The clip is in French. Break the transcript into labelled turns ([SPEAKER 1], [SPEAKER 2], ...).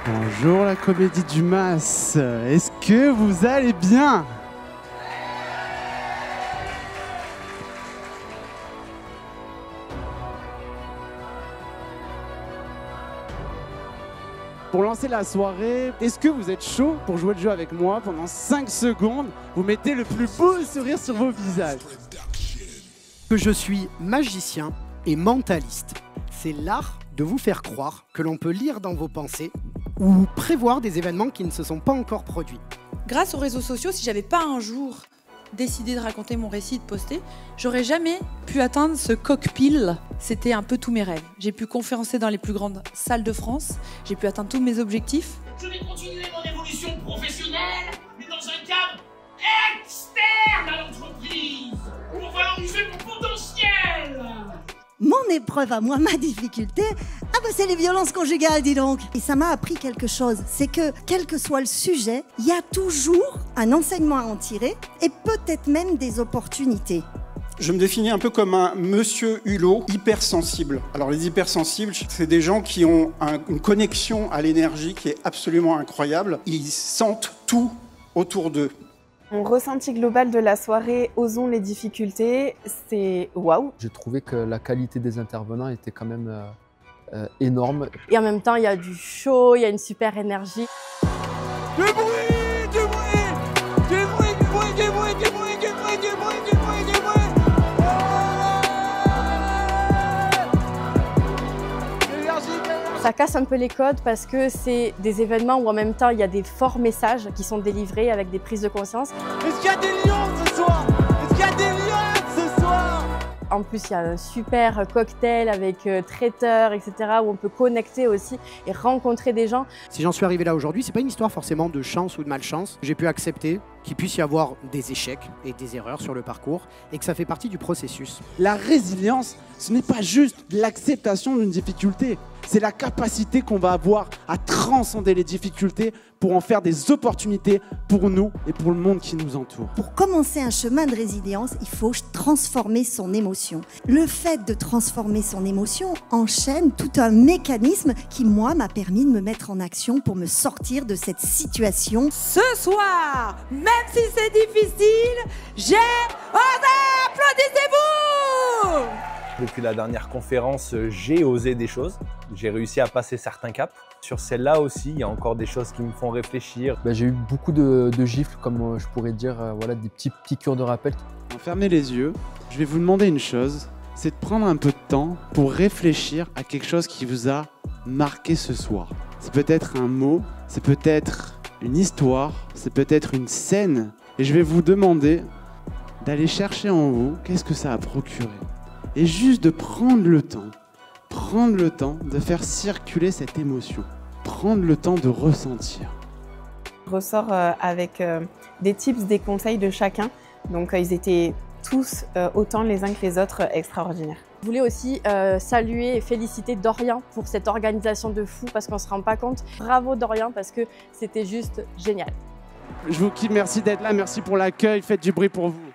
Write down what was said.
[SPEAKER 1] Bonjour la comédie du Mas, est-ce que vous allez bien? Pour lancer la soirée, est-ce que vous êtes chaud pour jouer le jeu avec moi? Pendant 5 secondes, vous mettez le plus beau sourire sur vos visages.
[SPEAKER 2] Que je suis magicien et mentaliste. C'est l'art de vous faire croire que l'on peut lire dans vos pensées ou prévoir des événements qui ne se sont pas encore produits.
[SPEAKER 3] Grâce aux réseaux sociaux, si j'avais pas un jour décidé de raconter mon récit, de poster, j'aurais jamais pu atteindre ce cockpit. C'était un peu tous mes rêves. J'ai pu conférencer dans les plus grandes salles de France, j'ai pu atteindre tous mes objectifs.
[SPEAKER 4] Je vais continuer mon évolution professionnelle, mais dans un cadre externe à l'entreprise, pour valoriser mon potentiel.
[SPEAKER 5] Mon épreuve à moi, ma difficulté, c'est les violences conjugales, dis donc. Et ça m'a appris quelque chose, c'est que quel que soit le sujet, il y a toujours un enseignement à en tirer et peut-être même des opportunités.
[SPEAKER 6] Je me définis un peu comme un monsieur Hulot hypersensible. Alors les hypersensibles, c'est des gens qui ont une connexion à l'énergie qui est absolument incroyable. Ils sentent tout autour d'eux.
[SPEAKER 7] Mon ressenti global de la soirée, osons les difficultés, c'est waouh.
[SPEAKER 8] J'ai trouvé que la qualité des intervenants était quand même énorme.
[SPEAKER 9] Et en même temps, il y a du show, il y a une super énergie.
[SPEAKER 1] Du bruit, du bruit, du bruit, du bruit, du bruit, du bruit, du bruit, du bruit, du bruit, du bruit.
[SPEAKER 9] Ça casse un peu les codes parce que c'est des événements où en même temps il y a des forts messages qui sont délivrés avec des prises de conscience.
[SPEAKER 1] Est-ce qu'il y a des lions ce soir? Est-ce qu'il y a des lions ce soir?
[SPEAKER 9] En plus, il y a un super cocktail avec traiteur, etc. où on peut connecter aussi et rencontrer des gens.
[SPEAKER 2] Si j'en suis arrivé là aujourd'hui, c'est pas une histoire forcément de chance ou de malchance. J'ai pu accepter qu'il puisse y avoir des échecs et des erreurs sur le parcours et que ça fait partie du processus.
[SPEAKER 1] La résilience, ce n'est pas juste l'acceptation d'une difficulté, c'est la capacité qu'on va avoir à transcender les difficultés pour en faire des opportunités pour nous et pour le monde qui nous entoure.
[SPEAKER 5] Pour commencer un chemin de résilience, il faut transformer son émotion. Le fait de transformer son émotion enchaîne tout un mécanisme qui, moi, m'a permis de me mettre en action pour me sortir de cette situation.
[SPEAKER 3] Ce soir, même si c'est difficile, j'ai osé. Applaudissez-vous!
[SPEAKER 10] Depuis la dernière conférence, j'ai osé des choses. J'ai réussi à passer certains caps. Sur celle-là aussi, il y a encore des choses qui me font réfléchir.
[SPEAKER 8] J'ai eu beaucoup de gifles, comme je pourrais dire, voilà, des petites piqûres de rappel.
[SPEAKER 1] Fermez les yeux. Je vais vous demander une chose, c'est de prendre un peu de temps pour réfléchir à quelque chose qui vous a marqué ce soir. C'est peut-être un mot, c'est peut-être une histoire, c'est peut-être une scène. Et je vais vous demander d'aller chercher en vous qu'est-ce que ça a procuré. Et juste de prendre le temps de faire circuler cette émotion, prendre le temps de ressentir.
[SPEAKER 7] Je ressors avec des tips, des conseils de chacun. Donc ils étaient tous, autant les uns que les autres, extraordinaires.
[SPEAKER 9] Je voulais aussi saluer et féliciter Dorian pour cette organisation de fou parce qu'on ne se rend pas compte. Bravo Dorian parce que c'était juste génial.
[SPEAKER 1] Je vous quitte, merci d'être là, merci pour l'accueil, faites du bruit pour vous.